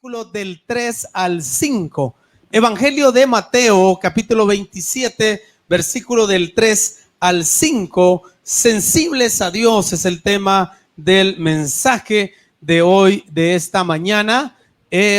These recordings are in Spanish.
versículos del 3 al 5. Evangelio de Mateo, capítulo 27, versículo del 3 al 5. Sensibles a Dios es el tema del mensaje de hoy, de esta mañana,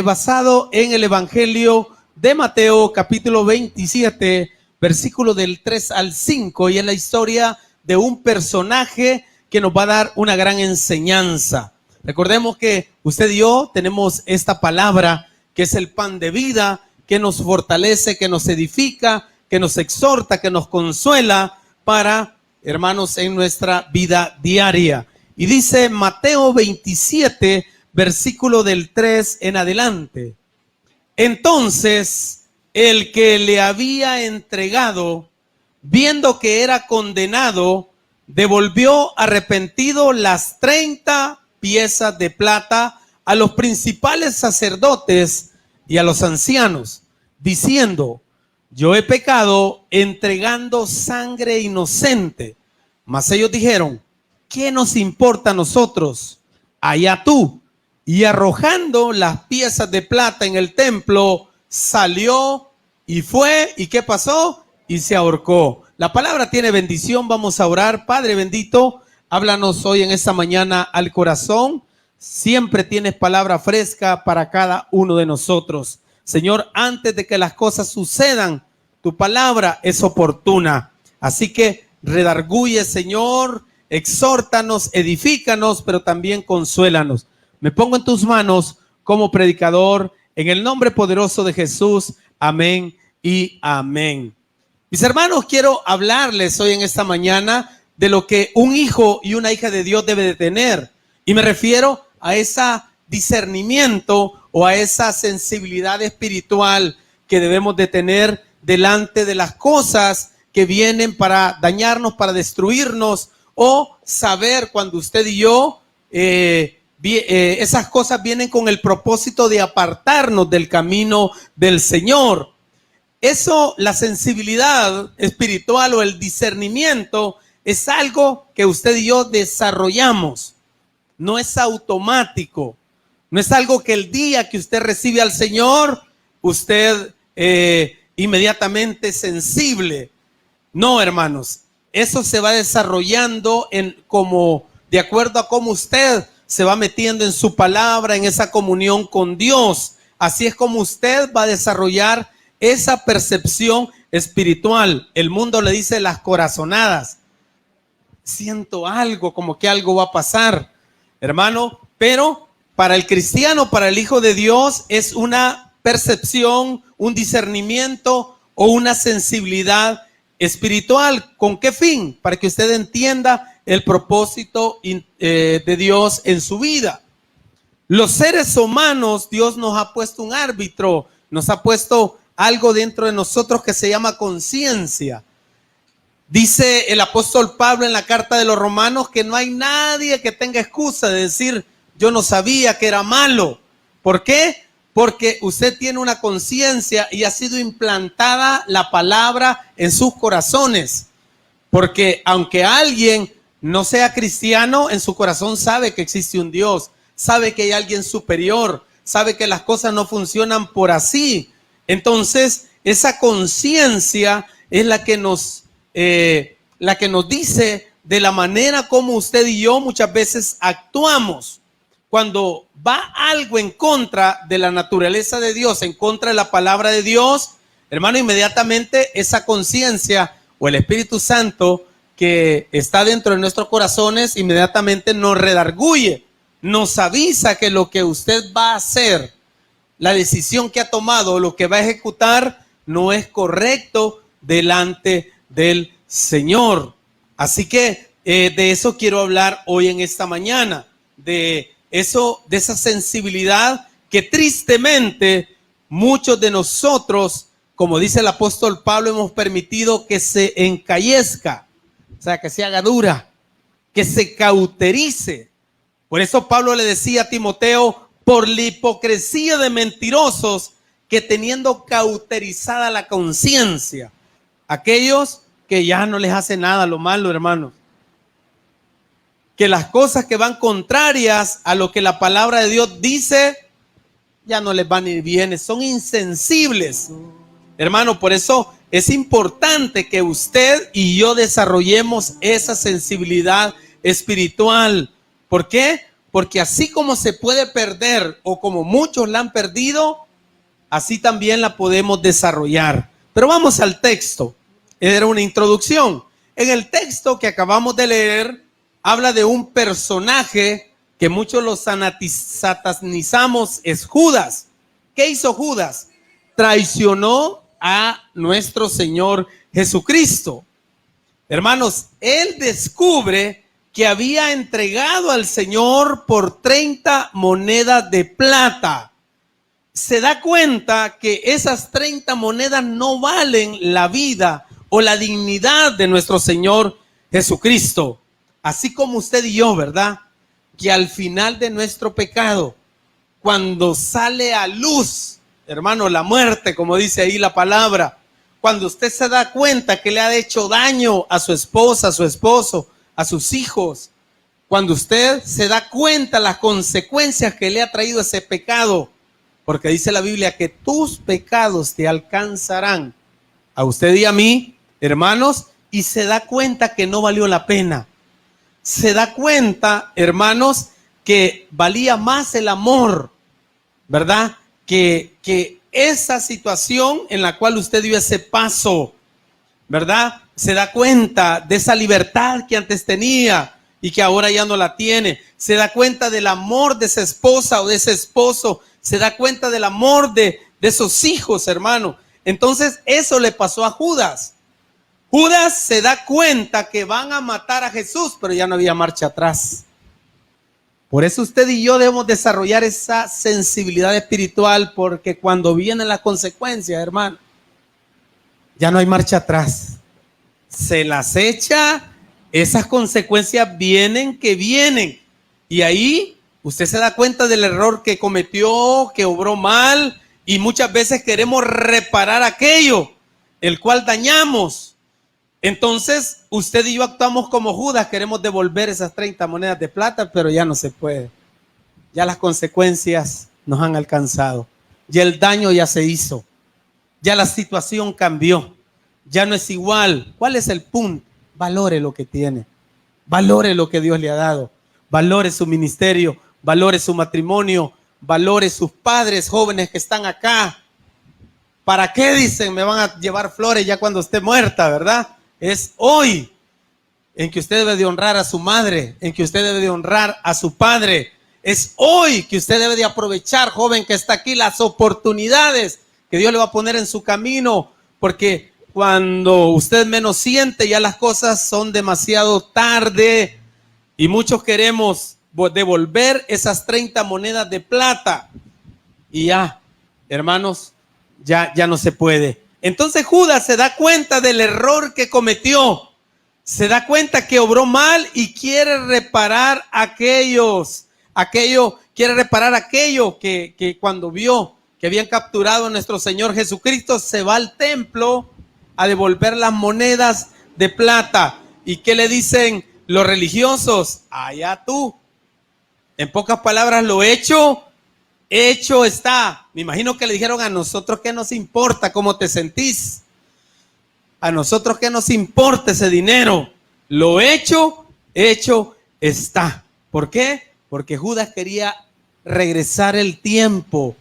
basado en el Evangelio de Mateo, capítulo 27, versículo del 3 al 5. Y es la historia de un personaje que nos va a dar una gran enseñanza. Recordemos que usted y yo tenemos esta palabra que es el pan de vida, que nos fortalece, que nos edifica, que nos exhorta, que nos consuela para, hermanos, en nuestra vida diaria. Y dice Mateo 27, versículo del 3 en adelante. Entonces, el que le había entregado, viendo que era condenado, devolvió arrepentido las 30 piezas de plata a los principales sacerdotes y a los ancianos, diciendo: yo he pecado entregando sangre inocente. Mas ellos dijeron: ¿qué nos importa a nosotros? Allá tú. Y arrojando las piezas de plata en el templo, salió y fue. ¿Y qué pasó? Y se ahorcó. La palabra tiene bendición. Vamos a orar. Padre bendito, háblanos hoy en esta mañana al corazón. Siempre tienes palabra fresca para cada uno de nosotros. Señor, antes de que las cosas sucedan, tu palabra es oportuna. Así que redarguye, Señor, exhórtanos, edifícanos, pero también consuélanos. Me pongo en tus manos como predicador, en el nombre poderoso de Jesús. Amén y amén. Mis hermanos, quiero hablarles hoy en esta mañana de lo que un hijo y una hija de Dios debe de tener. Y me refiero a ese discernimiento o a esa sensibilidad espiritual que debemos de tener delante de las cosas que vienen para dañarnos, para destruirnos, o saber cuando usted y yo, esas cosas vienen con el propósito de apartarnos del camino del Señor. Eso, la sensibilidad espiritual o el discernimiento, es algo que usted y yo desarrollamos. No es automático. No es algo que el día que usted recibe al Señor, usted inmediatamente es sensible. No, hermanos. Eso se va desarrollando de acuerdo a cómo usted se va metiendo en su palabra, en esa comunión con Dios. Así es como usted va a desarrollar esa percepción espiritual. El mundo le dice las corazonadas. Siento algo, como que algo va a pasar, hermano. Pero para el cristiano, para el hijo de Dios, es una percepción, un discernimiento o una sensibilidad espiritual. ¿Con qué fin? Para que usted entienda el propósito de Dios en su vida. Los seres humanos, Dios nos ha puesto un árbitro, nos ha puesto algo dentro de nosotros que se llama conciencia. Dice el apóstol Pablo en la carta de los Romanos que no hay nadie que tenga excusa de decir: yo no sabía que era malo. ¿Por qué? Porque usted tiene una conciencia y ha sido implantada la palabra en sus corazones. Porque aunque alguien no sea cristiano, en su corazón sabe que existe un Dios, sabe que hay alguien superior, sabe que las cosas no funcionan por así. Entonces, esa conciencia es la que nos dice de la manera como usted y yo muchas veces actuamos. Cuando va algo en contra de la naturaleza de Dios, en contra de la palabra de Dios, hermano, inmediatamente esa conciencia o el Espíritu Santo que está dentro de nuestros corazones, inmediatamente nos redarguye, nos avisa que lo que usted va a hacer, la decisión que ha tomado, lo que va a ejecutar, no es correcto delante del Señor. Así que de eso quiero hablar hoy en esta mañana, de esa sensibilidad que tristemente muchos de nosotros, como dice el apóstol Pablo, hemos permitido que se encallezca, o sea, que se haga dura, que se cauterice. Por eso Pablo le decía a Timoteo: por la hipocresía de mentirosos que teniendo cauterizada la conciencia. Aquellos que ya no les hace nada lo malo, hermanos. Que las cosas que van contrarias a lo que la palabra de Dios dice, ya no les va ni bien, son insensibles. Hermano, por eso es importante que usted y yo desarrollemos esa sensibilidad espiritual. ¿Por qué? Porque así como se puede perder o como muchos la han perdido, así también la podemos desarrollar. Pero vamos al texto. Era una introducción. En el texto que acabamos de leer, habla de un personaje que muchos los satanizamos, es Judas. ¿Qué hizo Judas? Traicionó a nuestro Señor Jesucristo. Hermanos, él descubre que había entregado al Señor por 30 monedas de plata. Se da cuenta que esas 30 monedas no valen la vida o la dignidad de nuestro Señor Jesucristo. Así como usted y yo, ¿verdad? Que al final de nuestro pecado, cuando sale a luz, hermano, la muerte, como dice ahí la palabra, cuando usted se da cuenta que le ha hecho daño a su esposa, a su esposo, a sus hijos, cuando usted se da cuenta las consecuencias que le ha traído ese pecado, porque dice la Biblia que tus pecados te alcanzarán a usted y a mí, hermanos, y se da cuenta que no valió la pena. Se da cuenta, hermanos, que valía más el amor, ¿verdad? Que esa situación en la cual usted dio ese paso, ¿verdad? Se da cuenta de esa libertad que antes tenía y que ahora ya no la tiene. Se da cuenta del amor de esa esposa o de ese esposo. Se da cuenta del amor de esos hijos, hermano. Entonces eso le pasó a Judas. Judas se da cuenta que van a matar a Jesús, pero ya no había marcha atrás. Por eso usted y yo debemos desarrollar esa sensibilidad espiritual, porque cuando vienen las consecuencias, hermano, ya no hay marcha atrás. Se las echa, esas consecuencias vienen que vienen. Y ahí usted se da cuenta del error que cometió, que obró mal, y muchas veces queremos reparar aquello, el cual dañamos. Entonces, usted y yo actuamos como Judas, queremos devolver esas 30 monedas de plata, pero ya no se puede. Ya las consecuencias nos han alcanzado. Ya el daño ya se hizo. Ya la situación cambió. Ya no es igual. ¿Cuál es el punto? Valore lo que tiene. Valore lo que Dios le ha dado. Valore su ministerio. Valore su matrimonio. Valore sus padres jóvenes que están acá. ¿Para qué dicen? Me van a llevar flores ya cuando esté muerta, ¿verdad? Es hoy en que usted debe de honrar a su madre, en que usted debe de honrar a su padre. Es hoy que usted debe de aprovechar, joven que está aquí, las oportunidades que Dios le va a poner en su camino, porque cuando usted menos siente, ya las cosas son demasiado tarde y muchos queremos devolver esas 30 monedas de plata y ya, hermanos, ya no se puede. Entonces Judas se da cuenta del error que cometió, se da cuenta que obró mal y quiere reparar aquello que cuando vio que habían capturado a nuestro Señor Jesucristo, se va al templo a devolver las monedas de plata. ¿Y qué le dicen los religiosos? Allá tú. En pocas palabras, lo hecho está. Me imagino que le dijeron: a nosotros qué nos importa cómo te sentís. A nosotros qué nos importa ese dinero. Lo hecho está. ¿Por qué? Porque Judas quería regresar el tiempo.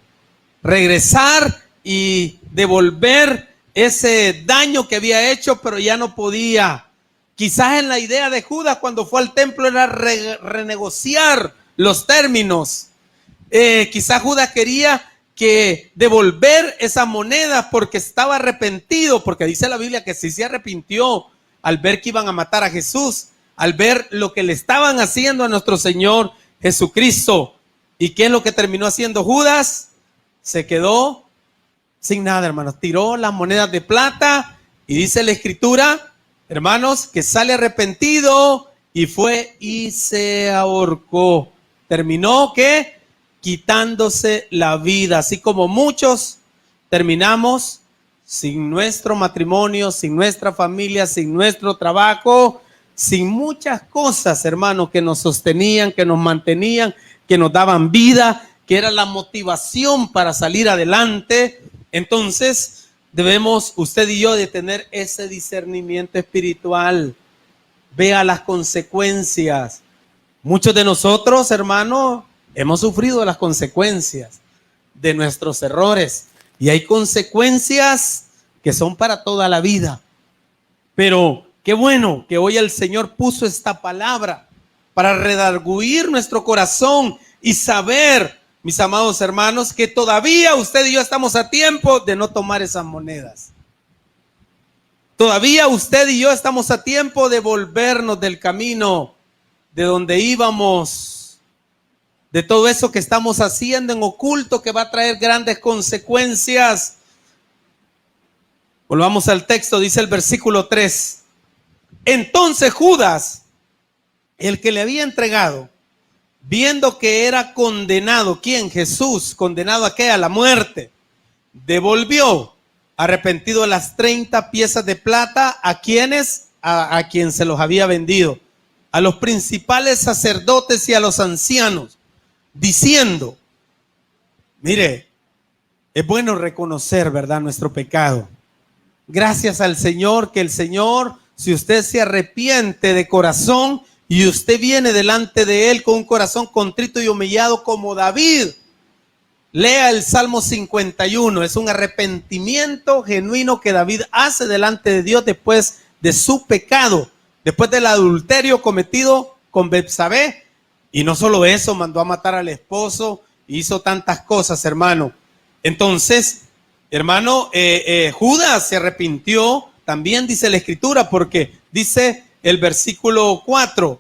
Regresar y devolver ese daño que había hecho, pero ya no podía. Quizás en la idea de Judas cuando fue al templo era renegociar los términos. Quizás Judas quería que devolver esas monedas porque estaba arrepentido, porque dice la Biblia que sí se arrepintió al ver que iban a matar a Jesús, al ver lo que le estaban haciendo a nuestro Señor Jesucristo. ¿Y qué es lo que terminó haciendo Judas? Se quedó sin nada, hermanos. Tiró las monedas de plata y dice la Escritura, hermanos, que sale arrepentido y fue y se ahorcó. Terminó, ¿qué? Quitándose la vida, así como muchos terminamos sin nuestro matrimonio, sin nuestra familia, sin nuestro trabajo, sin muchas cosas, hermanos, que nos sostenían, que nos mantenían, que nos daban vida, que era la motivación para salir adelante, entonces debemos usted y yo de tener ese discernimiento espiritual. Vea las consecuencias. Muchos de nosotros, hermanos, hemos sufrido las consecuencias de nuestros errores y hay consecuencias que son para toda la vida. Pero qué bueno que hoy el Señor puso esta palabra para redarguir nuestro corazón y saber, mis amados hermanos, que todavía usted y yo estamos a tiempo de no tomar esas monedas. Todavía usted y yo estamos a tiempo de volvernos del camino de donde íbamos, de todo eso que estamos haciendo en oculto que va a traer grandes consecuencias. Volvamos al texto, dice el versículo 3. Entonces Judas, el que le había entregado, viendo que era condenado, ¿quién? Jesús, condenado a qué? A la muerte, devolvió arrepentido las 30 piezas de plata a quienes, a quien se los había vendido, a los principales sacerdotes y a los ancianos, diciendo, mire, es bueno reconocer, ¿verdad?, nuestro pecado. Gracias al Señor, que el Señor, si usted se arrepiente de corazón y usted viene delante de Él con un corazón contrito y humillado como David, lea el Salmo 51, es un arrepentimiento genuino que David hace delante de Dios después de su pecado, después del adulterio cometido con Betsabé. Y no solo eso, mandó a matar al esposo, hizo tantas cosas, hermano. Entonces, hermano, Judas se arrepintió, también dice la Escritura, porque dice el versículo 4,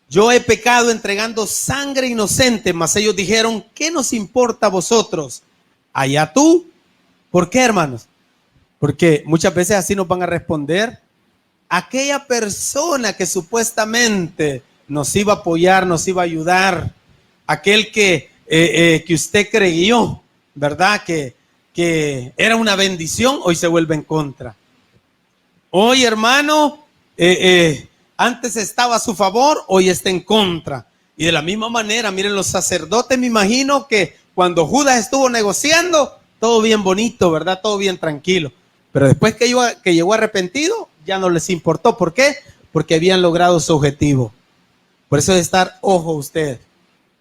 yo he pecado entregando sangre inocente, mas ellos dijeron, ¿qué nos importa a vosotros? Allá tú. ¿Por qué, hermanos? Porque muchas veces así nos van a responder. Aquella persona que supuestamente nos iba a apoyar, nos iba a ayudar, aquel que usted creyó, ¿verdad? Que era una bendición, hoy se vuelve en contra. Hoy, hermano, antes estaba a su favor, hoy está en contra. Y de la misma manera, miren, los sacerdotes, me imagino que cuando Judas estuvo negociando, todo bien bonito, ¿verdad? Todo bien tranquilo. Pero después que llegó arrepentido, ya no les importó. ¿Por qué? Porque habían logrado su objetivo. Por eso es estar ojo usted.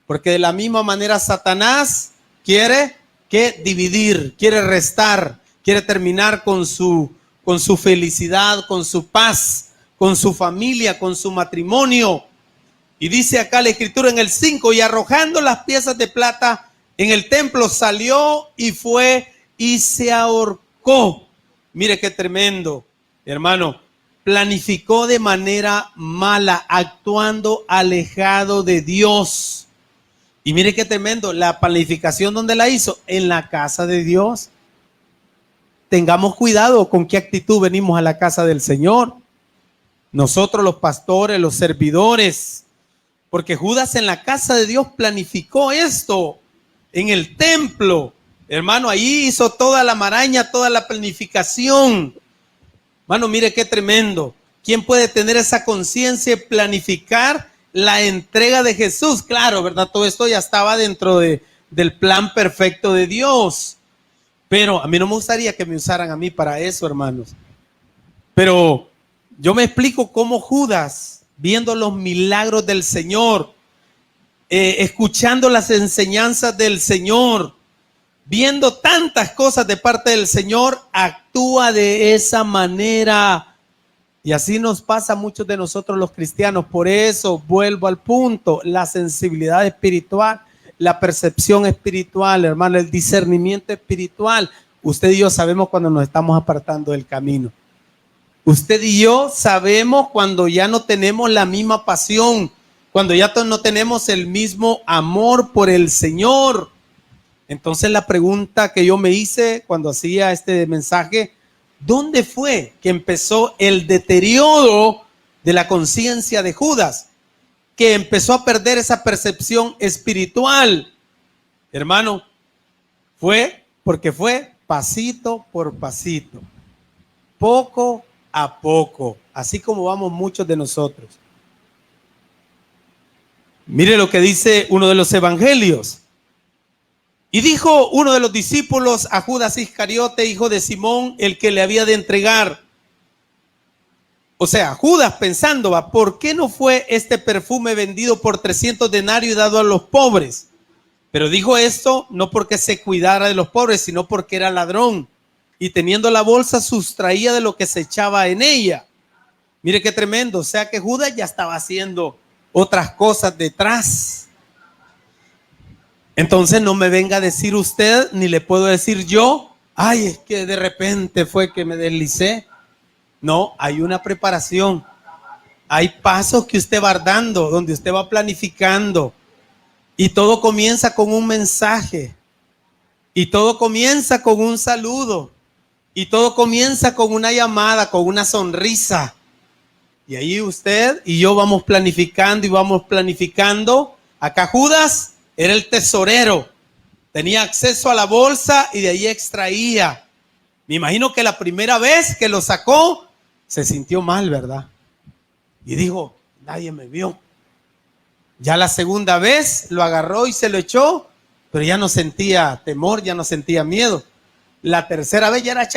Porque de la misma manera Satanás quiere dividir, quiere restar, quiere terminar con su felicidad, con su paz, con su familia, con su matrimonio. Y dice acá la Escritura en el 5, y arrojando las piezas de plata en el templo, salió y fue y se ahorcó. Mire qué tremendo, hermano. Planificó de manera mala, actuando alejado de Dios. Y mire qué tremendo, la planificación, ¿dónde la hizo? En la casa de Dios. Tengamos cuidado con qué actitud venimos a la casa del Señor. Nosotros los pastores, los servidores, porque Judas en la casa de Dios planificó esto, en el templo. Hermano, ahí hizo toda la maraña, toda la planificación. Hermano, mire qué tremendo. ¿Quién puede tener esa conciencia y planificar la entrega de Jesús? Claro, ¿verdad? Todo esto ya estaba dentro del plan perfecto de Dios. Pero a mí no me gustaría que me usaran a mí para eso, hermanos. Pero yo me explico cómo Judas, viendo los milagros del Señor, escuchando las enseñanzas del Señor, viendo tantas cosas de parte del Señor, actúa de esa manera. Y así nos pasa a muchos de nosotros los cristianos. Por eso vuelvo al punto, la sensibilidad espiritual, la percepción espiritual, hermano, el discernimiento espiritual. Usted y yo sabemos cuando nos estamos apartando del camino. Usted y yo sabemos cuando ya no tenemos la misma pasión, cuando ya no tenemos el mismo amor por el Señor. Entonces la pregunta que yo me hice cuando hacía este mensaje, ¿dónde fue que empezó el deterioro de la conciencia de Judas? Que empezó a perder esa percepción espiritual. Hermano, fue porque fue pasito por pasito, poco a poco, así como vamos muchos de nosotros. Mire lo que dice uno de los evangelios. Y dijo uno de los discípulos a Judas Iscariote, hijo de Simón, el que le había de entregar. O sea, Judas pensando, ¿va? ¿Por qué no fue este perfume vendido por 300 denarios y dado a los pobres? Pero dijo esto no porque se cuidara de los pobres, sino porque era ladrón. Y teniendo la bolsa, sustraía de lo que se echaba en ella. Mire qué tremendo. O sea que Judas ya estaba haciendo otras cosas detrás. Entonces no me venga a decir usted, ni le puedo decir yo, ay, es que de repente fue que me deslicé. No, hay una preparación. Hay pasos que usted va dando, donde usted va planificando. Y todo comienza con un mensaje. Y todo comienza con un saludo. Y todo comienza con una llamada, con una sonrisa. Y ahí usted y yo vamos planificando y vamos planificando. Acá Judas era el tesorero. Tenía acceso a la bolsa y de ahí extraía. Me imagino que la primera vez que lo sacó, se sintió mal, ¿verdad? Y dijo, nadie me vio. Ya la segunda vez lo agarró y se lo echó, pero ya no sentía temor, ya no sentía miedo. La tercera vez ya era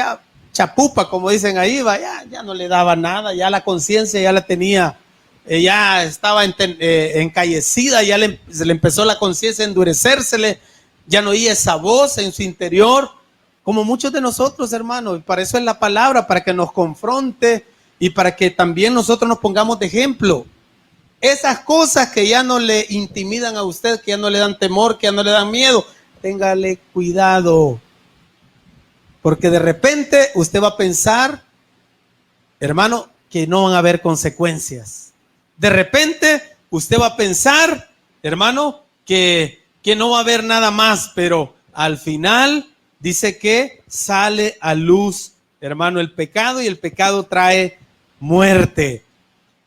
chapupa, como dicen ahí, ya no le daba nada, ya la conciencia ya la tenía, ya estaba encallecida, se le empezó la conciencia a endurecérsele, ya no oía esa voz en su interior, como muchos de nosotros, hermanos. Y para eso es la palabra, para que nos confronte y para que también nosotros nos pongamos de ejemplo. Esas cosas que ya no le intimidan a usted, que ya no le dan temor, que ya no le dan miedo, téngale cuidado. Porque de repente usted va a pensar, hermano, que no van a haber consecuencias. De repente usted va a pensar, hermano, que no va a haber nada más, pero al final dice que sale a luz, hermano, el pecado, y el pecado trae muerte.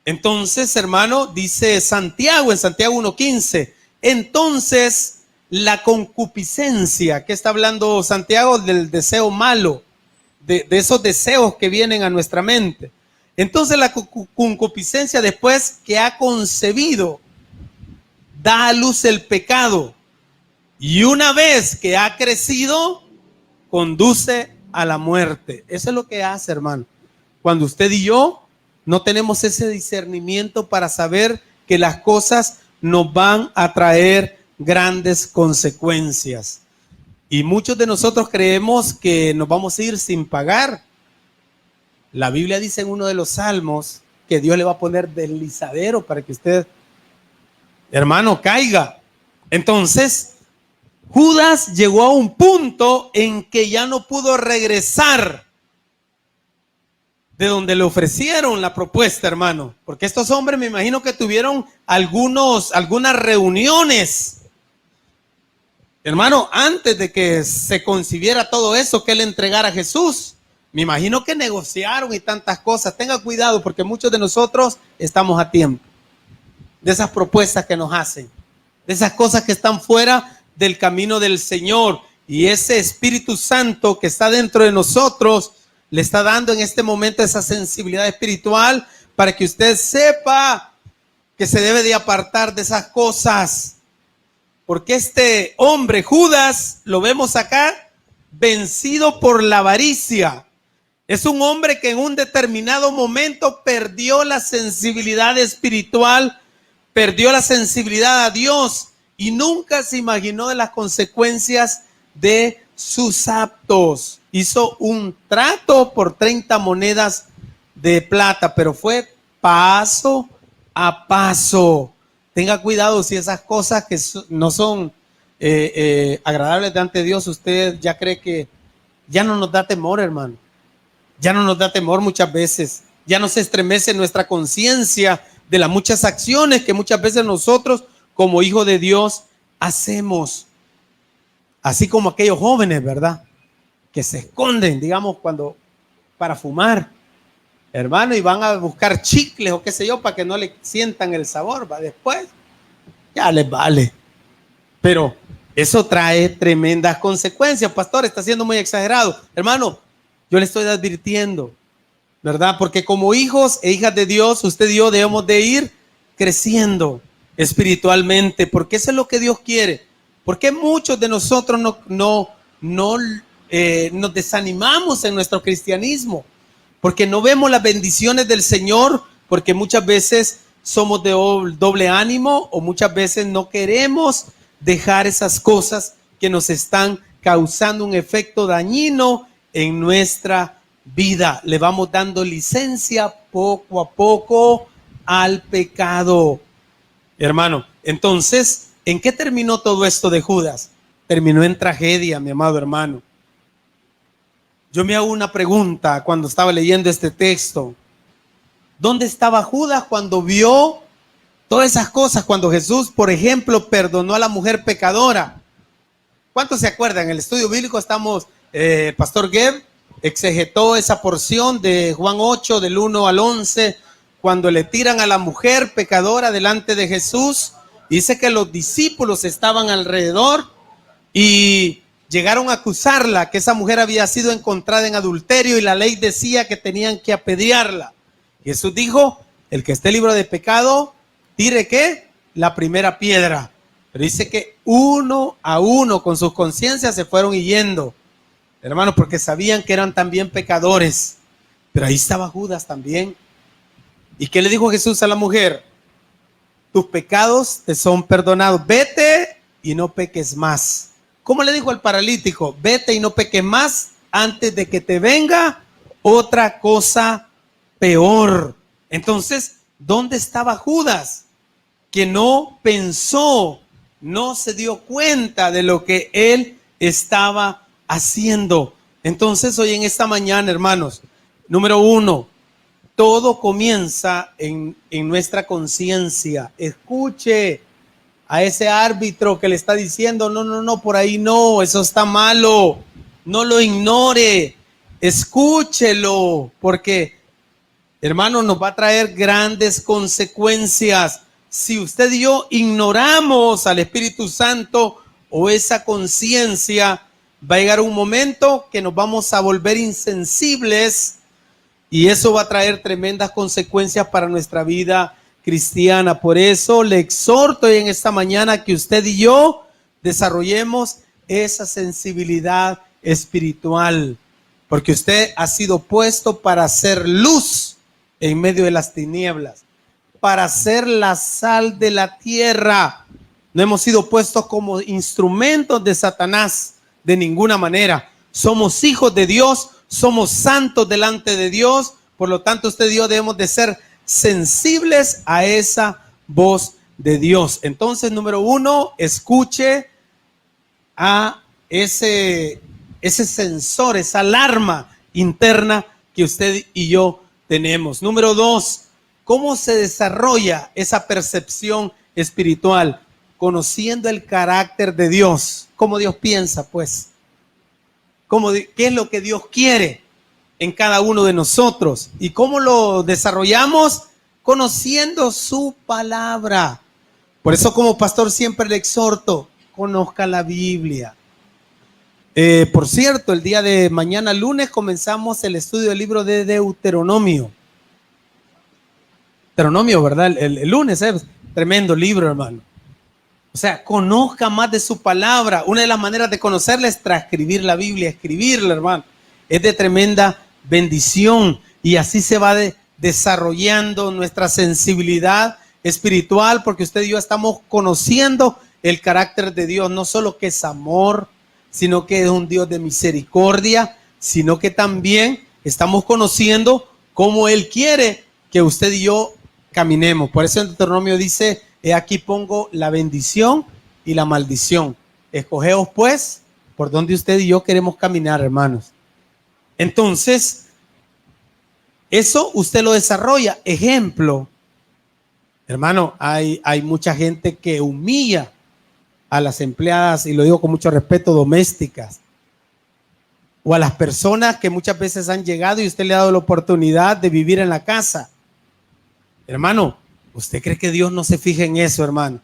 Entonces, hermano, dice Santiago, en Santiago 1:15, entonces la concupiscencia, ¿qué está hablando Santiago? Del deseo malo, de esos deseos que vienen a nuestra mente. Entonces la concupiscencia, después que ha concebido, da a luz el pecado, y una vez que ha crecido, conduce a la muerte. Eso es lo que hace, hermano, cuando usted y yo no tenemos ese discernimiento para saber que las cosas nos van a traer grandes consecuencias. Y muchos de nosotros creemos que nos vamos a ir sin pagar. La Biblia dice en uno de los salmos que Dios le va a poner deslizadero para que usted, hermano, caiga. Entonces, Judas llegó a un punto en que ya no pudo regresar de donde le ofrecieron la propuesta, hermano. Porque estos hombres, me imagino que tuvieron algunas reuniones, hermano, antes de que se concibiera todo eso, que él entregara a Jesús. Me imagino que negociaron y tantas cosas. Tenga cuidado, porque muchos de nosotros estamos a tiempo de esas propuestas que nos hacen, de esas cosas que están fuera del camino del Señor. Y ese Espíritu Santo que está dentro de nosotros le está dando en este momento esa sensibilidad espiritual para que usted sepa que se debe de apartar de esas cosas. Porque este hombre, Judas, lo vemos acá, vencido por la avaricia. Es un hombre que en un determinado momento perdió la sensibilidad espiritual, perdió la sensibilidad a Dios y nunca se imaginó de las consecuencias de sus actos. Hizo un trato por 30 monedas de plata, pero fue paso a paso. Tenga cuidado si esas cosas que no son agradables delante de Dios, usted ya cree que ya no nos da temor, hermano. Ya no nos da temor muchas veces. Ya no se estremece nuestra conciencia de las muchas acciones que muchas veces nosotros como hijos de Dios hacemos. Así como aquellos jóvenes, ¿verdad? Que se esconden, digamos, para fumar, hermano, y van a buscar chicles o qué sé yo para que no le sientan el sabor, ¿va? Después ya les vale. Pero eso trae tremendas consecuencias. Pastor, está siendo muy exagerado. Hermano, yo le estoy advirtiendo, ¿verdad? Porque como hijos e hijas de Dios, usted y yo debemos de ir creciendo espiritualmente, porque eso es lo que Dios quiere. ¿Por qué muchos de nosotros nos desanimamos en nuestro cristianismo? Porque no vemos las bendiciones del Señor, porque muchas veces somos de doble ánimo o muchas veces no queremos dejar esas cosas que nos están causando un efecto dañino en nuestra vida. Le vamos dando licencia poco a poco al pecado. Hermano, entonces, ¿en qué terminó todo esto de Judas? Terminó en tragedia, mi amado hermano. Yo me hago una pregunta cuando estaba leyendo este texto. ¿Dónde estaba Judas cuando vio todas esas cosas? Cuando Jesús, por ejemplo, perdonó a la mujer pecadora. ¿Cuántos se acuerdan? En el estudio bíblico estamos, Pastor Geb exegetó esa porción de Juan 8, del 1 al 11, cuando le tiran a la mujer pecadora delante de Jesús. Dice que los discípulos estaban alrededor y llegaron a acusarla, que esa mujer había sido encontrada en adulterio y la ley decía que tenían que apedrearla. Jesús dijo, el que esté libre de pecado, tire ¿qué? La primera piedra. Pero dice que uno a uno con sus conciencias se fueron yendo, hermanos, porque sabían que eran también pecadores. Pero ahí estaba Judas también. ¿Y qué le dijo Jesús a la mujer? Tus pecados te son perdonados, vete y no peques más. ¿Cómo le dijo al paralítico? Vete y no peques más antes de que te venga otra cosa peor. Entonces, ¿dónde estaba Judas? Que no pensó, no se dio cuenta de lo que él estaba haciendo. Entonces, hoy en esta mañana, hermanos, número uno, todo comienza en nuestra conciencia. Escuche a ese árbitro que le está diciendo, no, por ahí no, eso está malo. No lo ignore, escúchelo, porque, hermano, nos va a traer grandes consecuencias. Si usted y yo ignoramos al Espíritu Santo o esa conciencia, va a llegar un momento que nos vamos a volver insensibles y eso va a traer tremendas consecuencias para nuestra vida cristiana. Por eso le exhorto en esta mañana que usted y yo desarrollemos esa sensibilidad espiritual, porque usted ha sido puesto para hacer luz en medio de las tinieblas, para ser la sal de la tierra. No hemos sido puestos como instrumentos de Satanás de ninguna manera. Somos hijos de Dios, somos santos delante de Dios. Por lo tanto, usted y yo debemos de ser sensibles a esa voz de Dios. Entonces, número uno, escuche a ese sensor, esa alarma interna que usted y yo tenemos. Número dos, ¿cómo se desarrolla esa percepción espiritual? Conociendo el carácter de Dios. ¿Cómo Dios piensa, pues? ¿Qué es lo que Dios quiere en cada uno de nosotros? ¿Y cómo lo desarrollamos? Conociendo su palabra. Por eso, como pastor, siempre le exhorto, conozca la Biblia. Por cierto, el día de mañana, lunes, comenzamos el estudio del libro de Deuteronomio. Deuteronomio, ¿verdad? El lunes, tremendo libro, hermano. O sea, conozca más de su palabra. Una de las maneras de conocerla es transcribir la Biblia, escribirla, hermano. Es de tremenda bendición y así se va desarrollando nuestra sensibilidad espiritual, porque usted y yo estamos conociendo el carácter de Dios, no solo que es amor, sino que es un Dios de misericordia, sino que también estamos conociendo cómo Él quiere que usted y yo caminemos. Por eso en Deuteronomio dice, he aquí pongo la bendición y la maldición. Escogeos pues por donde usted y yo queremos caminar, hermanos. Entonces, eso usted lo desarrolla. Ejemplo, hermano, hay mucha gente que humilla a las empleadas, y lo digo con mucho respeto, domésticas, o a las personas que muchas veces han llegado y usted le ha dado la oportunidad de vivir en la casa. Hermano, ¿usted cree que Dios no se fija en eso, hermano?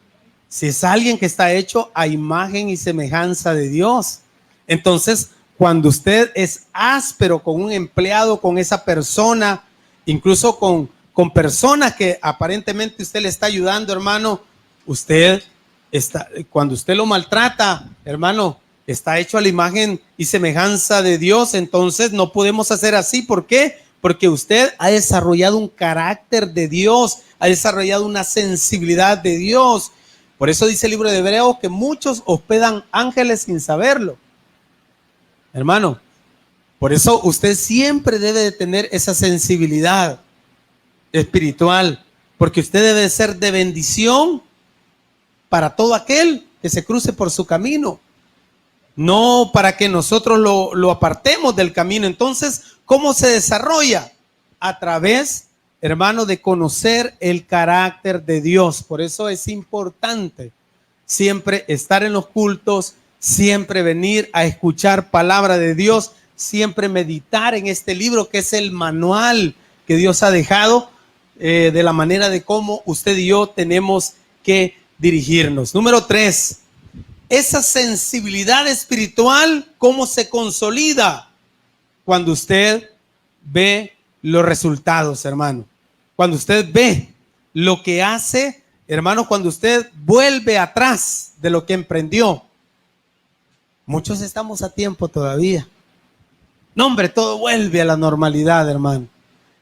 Si es alguien que está hecho a imagen y semejanza de Dios. Entonces, cuando usted es áspero con un empleado, con esa persona, incluso con personas que aparentemente usted le está ayudando, hermano, usted Cuando usted lo maltrata, hermano, está hecho a la imagen y semejanza de Dios, entonces no podemos hacer así. ¿Por qué? Porque usted ha desarrollado un carácter de Dios, ha desarrollado una sensibilidad de Dios. Por eso dice el libro de Hebreos que muchos hospedan ángeles sin saberlo. Hermano, por eso usted siempre debe de tener esa sensibilidad espiritual, porque usted debe ser de bendición para todo aquel que se cruce por su camino, no para que nosotros lo apartemos del camino. Entonces, ¿cómo se desarrolla? A través, hermano, de conocer el carácter de Dios. Por eso es importante siempre estar en los cultos, siempre venir a escuchar palabra de Dios, siempre meditar en este libro que es el manual que Dios ha dejado de la manera de cómo usted y yo tenemos que dirigirnos. Número 3, esa sensibilidad espiritual, ¿cómo se consolida? Cuando usted ve los resultados, hermano. Cuando usted ve lo que hace, hermano, cuando usted vuelve atrás de lo que emprendió. Muchos estamos a tiempo todavía. No, hombre, todo vuelve a la normalidad, hermano.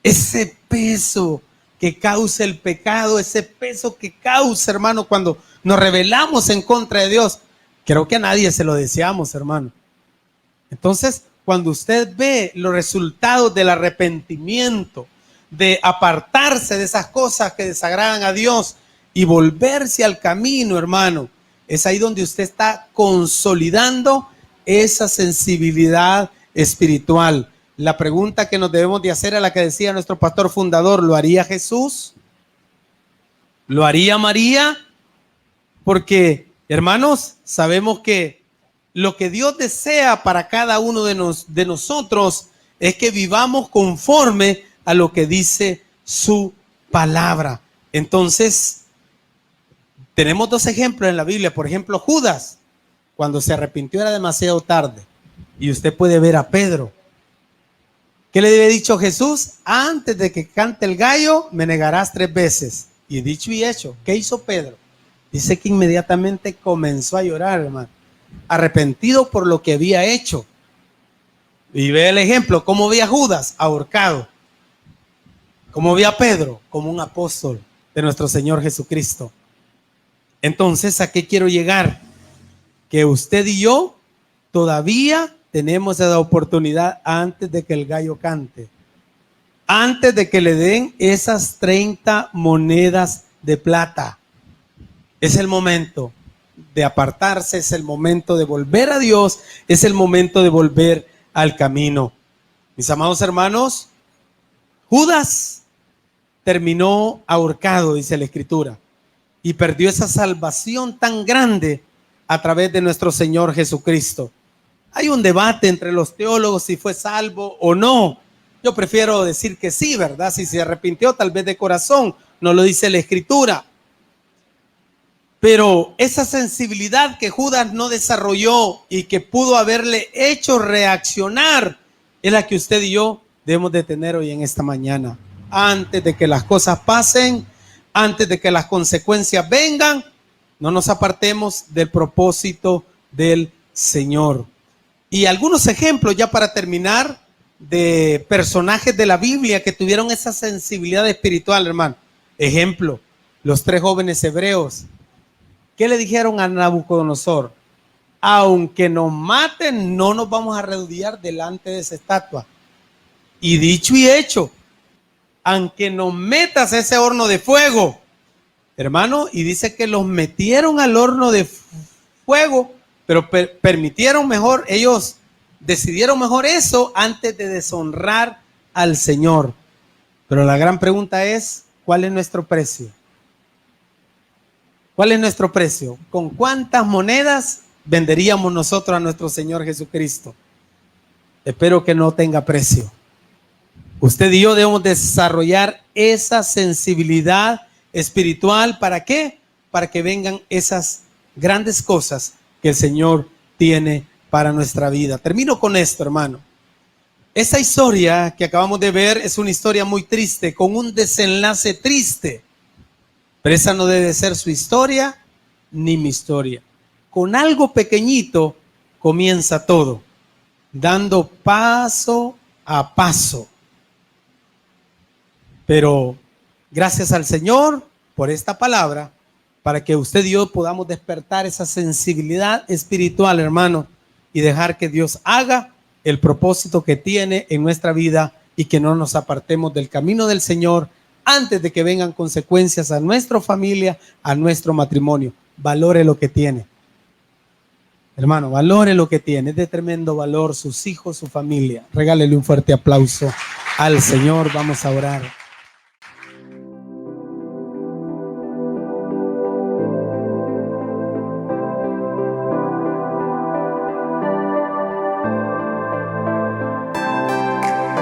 Ese peso que causa el pecado, ese peso que causa, hermano, cuando nos rebelamos en contra de Dios, creo que a nadie se lo deseamos, hermano. Entonces, cuando usted ve los resultados del arrepentimiento, de apartarse de esas cosas que desagradan a Dios y volverse al camino, hermano, es ahí donde usted está consolidando esa sensibilidad espiritual. La pregunta que nos debemos de hacer es la que decía nuestro pastor fundador: ¿lo haría Jesús? ¿Lo haría María? Porque, hermanos, sabemos que lo que Dios desea para cada uno de nosotros es que vivamos conforme a lo que dice su palabra. Entonces, tenemos dos ejemplos en la Biblia. Por ejemplo, Judas, cuando se arrepintió era demasiado tarde. Y usted puede ver a Pedro. ¿Qué le había dicho Jesús? Antes de que cante el gallo, me negarás 3 veces. Y dicho y hecho, ¿qué hizo Pedro? Dice que inmediatamente comenzó a llorar, hermano, arrepentido por lo que había hecho. Y ve el ejemplo, ¿cómo ve a Judas? Ahorcado. ¿Cómo ve a Pedro? Como un apóstol de nuestro Señor Jesucristo. Entonces, ¿a qué quiero llegar? Que usted y yo todavía tenemos esa oportunidad antes de que el gallo cante, antes de que le den esas 30 monedas de plata. Es el momento de apartarse, es el momento de volver a Dios, es el momento de volver al camino. Mis amados hermanos, Judas terminó ahorcado, dice la Escritura, y perdió esa salvación tan grande a través de nuestro Señor Jesucristo. Hay un debate entre los teólogos si fue salvo o no. Yo prefiero decir que sí, ¿verdad? Si se arrepintió, tal vez de corazón, no lo dice la Escritura. Pero esa sensibilidad que Judas no desarrolló y que pudo haberle hecho reaccionar es la que usted y yo debemos de tener hoy en esta mañana. Antes de que las cosas pasen, antes de que las consecuencias vengan, no nos apartemos del propósito del Señor. Y algunos ejemplos ya para terminar de personajes de la Biblia que tuvieron esa sensibilidad espiritual, hermano. Ejemplo, los 3 jóvenes hebreos. ¿Qué le dijeron a Nabucodonosor? Aunque nos maten, no nos vamos a arrodillar delante de esa estatua. Y dicho y hecho, aunque nos metas a ese horno de fuego, hermano, y dice que los metieron al horno de fuego, pero permitieron mejor, ellos decidieron mejor eso antes de deshonrar al Señor. Pero la gran pregunta es, ¿cuál es nuestro precio? ¿Cuál es nuestro precio? ¿Con cuántas monedas venderíamos nosotros a nuestro Señor Jesucristo? Espero que no tenga precio. Usted y yo debemos desarrollar esa sensibilidad espiritual. ¿Para qué? Para que vengan esas grandes cosas que el Señor tiene para nuestra vida. Termino con esto, hermano. Esta historia que acabamos de ver es una historia muy triste, con un desenlace triste. Pero esa no debe ser su historia ni mi historia. Con algo pequeñito comienza todo, dando paso a paso. Pero gracias al Señor por esta palabra, para que usted y yo podamos despertar esa sensibilidad espiritual, hermano, y dejar que Dios haga el propósito que tiene en nuestra vida y que no nos apartemos del camino del Señor antes de que vengan consecuencias a nuestra familia, a nuestro matrimonio. Valore lo que tiene. Hermano, valore lo que tiene. Es de tremendo valor sus hijos, su familia. Regálele un fuerte aplauso al Señor. Vamos a orar.